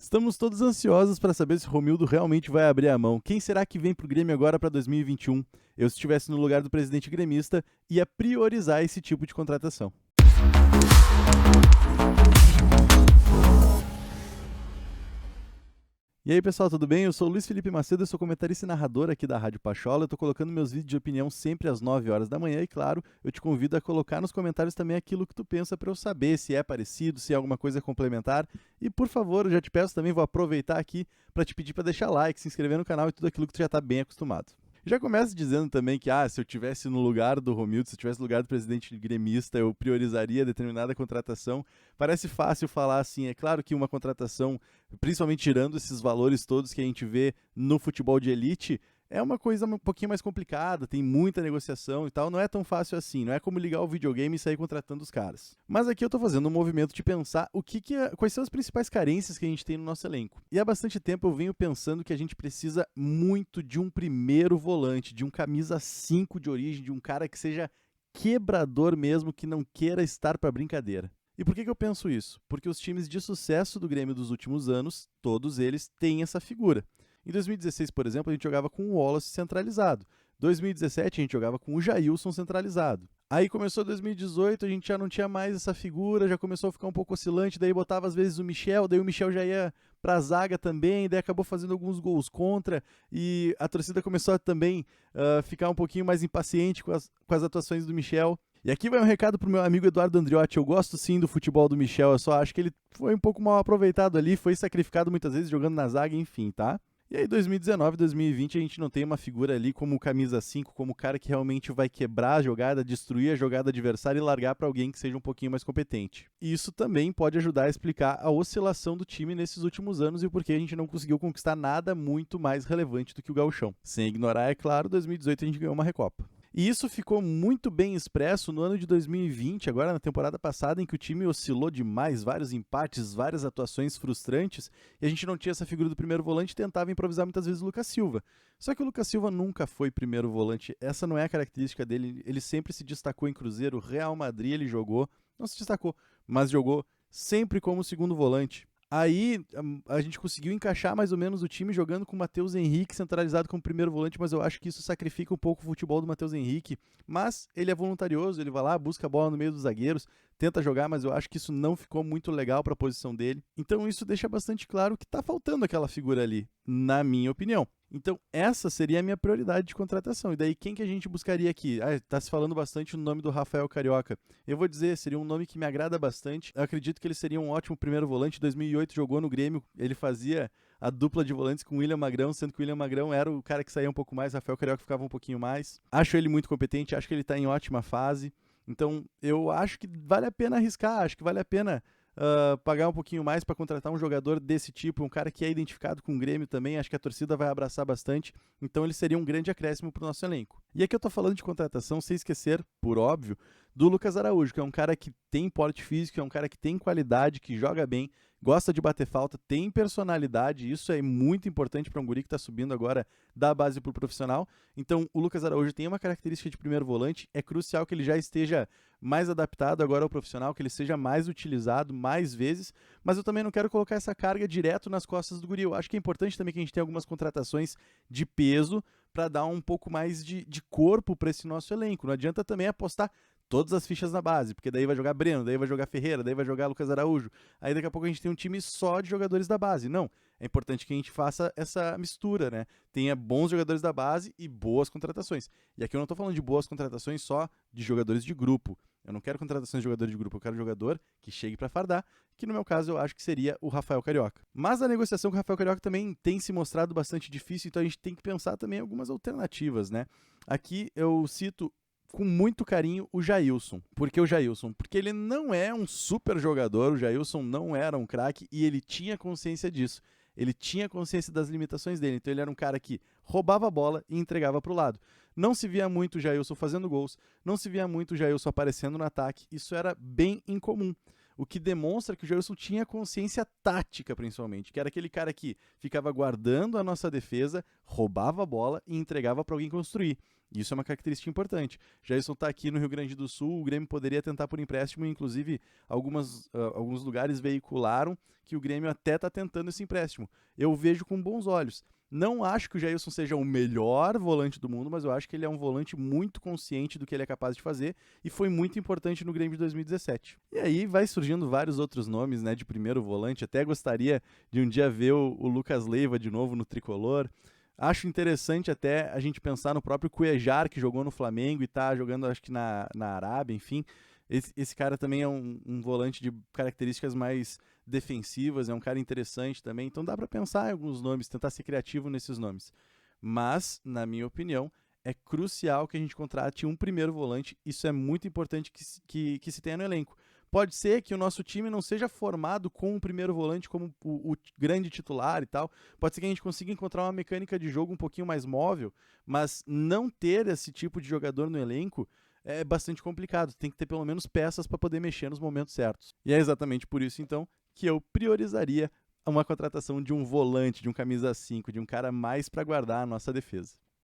Estamos todos ansiosos para saber se Romildo realmente vai abrir a mão. Quem será que vem para o Grêmio agora para 2021? Eu, se estivesse no lugar do presidente gremista, ia priorizar esse tipo de contratação. E aí pessoal, tudo bem? Eu sou o Luiz Felipe Macedo, eu sou comentarista e narrador aqui da Rádio Pachola. Eu tô colocando meus vídeos de opinião sempre às 9 horas da manhã e, claro, eu te convido a colocar nos comentários também aquilo que tu pensa para eu saber se é parecido, se é alguma coisa complementar. E, por favor, eu já te peço também, vou aproveitar aqui para te pedir para deixar like, se inscrever no canal e tudo aquilo que tu já tá bem acostumado. Já começo dizendo também que, se eu tivesse no lugar do Romildo, se eu tivesse no lugar do presidente gremista, eu priorizaria determinada contratação. Parece fácil falar assim, é claro que uma contratação, principalmente tirando esses valores todos que a gente vê no futebol de elite, é uma coisa um pouquinho mais complicada, tem muita negociação e tal, não é tão fácil assim, não é como ligar o videogame e sair contratando os caras. Mas aqui eu tô fazendo um movimento de pensar quais são as principais carências que a gente tem no nosso elenco. E há bastante tempo eu venho pensando que a gente precisa muito de um primeiro volante, de um camisa 5 de origem, de um cara que seja quebrador mesmo, que não queira estar para brincadeira. E por que eu penso isso? Porque os times de sucesso do Grêmio dos últimos anos, todos eles têm essa figura. Em 2016, por exemplo, a gente jogava com o Wallace centralizado. Em 2017, a gente jogava com o Jailson centralizado. Aí começou 2018, a gente já não tinha mais essa figura, já começou a ficar um pouco oscilante, daí botava às vezes o Michel, daí o Michel já ia pra zaga também, daí acabou fazendo alguns gols contra, e a torcida começou a também ficar um pouquinho mais impaciente com as atuações do Michel. E aqui vai um recado pro meu amigo Eduardo Andriotti. Eu gosto sim do futebol do Michel, eu só acho que ele foi um pouco mal aproveitado ali, foi sacrificado muitas vezes jogando na zaga, enfim, tá? E aí 2019, 2020 a gente não tem uma figura ali como o camisa 5, como o cara que realmente vai quebrar a jogada, destruir a jogada adversária e largar para alguém que seja um pouquinho mais competente. E isso também pode ajudar a explicar a oscilação do time nesses últimos anos e por que a gente não conseguiu conquistar nada muito mais relevante do que o Gauchão. Sem ignorar, é claro, 2018 a gente ganhou uma Recopa. E isso ficou muito bem expresso no ano de 2020, agora na temporada passada, em que o time oscilou demais, vários empates, várias atuações frustrantes, e a gente não tinha essa figura do primeiro volante e tentava improvisar muitas vezes o Lucas Silva. Só que o Lucas Silva nunca foi primeiro volante, essa não é a característica dele, ele sempre se destacou em Cruzeiro, Real Madrid ele jogou, não se destacou, mas jogou sempre como segundo volante. Aí a gente conseguiu encaixar mais ou menos o time jogando com o Matheus Henrique centralizado como primeiro volante, mas eu acho que isso sacrifica um pouco o futebol do Matheus Henrique. Mas ele é voluntarioso, ele vai lá, busca a bola no meio dos zagueiros, tenta jogar, mas eu acho que isso não ficou muito legal para a posição dele. Então isso deixa bastante claro que está faltando aquela figura ali, na minha opinião. Então essa seria a minha prioridade de contratação. E daí quem que a gente buscaria aqui? Tá se falando bastante no nome do Rafael Carioca. Eu vou dizer, seria um nome que me agrada bastante. Eu acredito que ele seria um ótimo primeiro volante. Em 2008 jogou no Grêmio, ele fazia a dupla de volantes com o William Magrão, sendo que o William Magrão era o cara que saía um pouco mais, Rafael Carioca ficava um pouquinho mais. Acho ele muito competente, acho que ele está em ótima fase. Então eu acho que vale a pena arriscar, acho que vale a pena pagar um pouquinho mais para contratar um jogador desse tipo, um cara que é identificado com o Grêmio também, acho que a torcida vai abraçar bastante, então ele seria um grande acréscimo para o nosso elenco. E aqui eu tô falando de contratação sem esquecer, por óbvio, do Lucas Araújo, que é um cara que tem porte físico, é um cara que tem qualidade, que joga bem, gosta de bater falta, tem personalidade, isso é muito importante para um guri que está subindo agora da base para o profissional. Então o Lucas Araújo tem uma característica de primeiro volante, é crucial que ele já esteja mais adaptado agora ao profissional, que ele seja mais utilizado mais vezes, mas eu também não quero colocar essa carga direto nas costas do guri. Eu acho que é importante também que a gente tenha algumas contratações de peso para dar um pouco mais de corpo para esse nosso elenco. Não adianta também apostar todas as fichas na base, porque daí vai jogar Breno, daí vai jogar Ferreira, daí vai jogar Lucas Araújo, aí daqui a pouco a gente tem um time só de jogadores da base. Não, é importante que a gente faça essa mistura, né? Tenha bons jogadores da base e boas contratações. E aqui eu não estou falando de boas contratações só de jogadores de grupo. Eu não quero contratações de jogador de grupo, eu quero jogador que chegue para fardar, que no meu caso eu acho que seria o Rafael Carioca. Mas a negociação com o Rafael Carioca também tem se mostrado bastante difícil, então a gente tem que pensar também em algumas alternativas, né? Aqui eu cito com muito carinho o Jailson. Por que o Jailson? Porque ele não é um super jogador, o Jailson não era um craque e ele tinha consciência disso. Ele tinha consciência das limitações dele, então ele era um cara que roubava a bola e entregava para o lado. Não se via muito o Jailson fazendo gols, não se via muito o Jailson aparecendo no ataque, isso era bem incomum. O que demonstra que o Jailson tinha consciência tática, principalmente, que era aquele cara que ficava guardando a nossa defesa, roubava a bola e entregava para alguém construir. Isso é uma característica importante. Jailson está aqui no Rio Grande do Sul, o Grêmio poderia tentar por empréstimo, inclusive alguns lugares veicularam que o Grêmio até está tentando esse empréstimo. Eu vejo com bons olhos. Não acho que o Jailson seja o melhor volante do mundo, mas eu acho que ele é um volante muito consciente do que ele é capaz de fazer e foi muito importante no Grêmio de 2017. E aí vai surgindo vários outros nomes, né, de primeiro volante. Até gostaria de um dia ver o Lucas Leiva de novo no tricolor. Acho interessante até a gente pensar no próprio Cuejar, que jogou no Flamengo e está jogando, acho que na Arábia, enfim. Esse cara também é um volante de características mais defensivas, é um cara interessante também. Então dá para pensar em alguns nomes, tentar ser criativo nesses nomes. Mas, na minha opinião, é crucial que a gente contrate um primeiro volante. Isso é muito importante que se tenha no elenco. Pode ser que o nosso time não seja formado com o primeiro volante como o grande titular e tal. Pode ser que a gente consiga encontrar uma mecânica de jogo um pouquinho mais móvel, mas não ter esse tipo de jogador no elenco é bastante complicado. Tem que ter pelo menos peças para poder mexer nos momentos certos. E é exatamente por isso, então, que eu priorizaria uma contratação de um volante, de um camisa 5, de um cara mais para guardar a nossa defesa.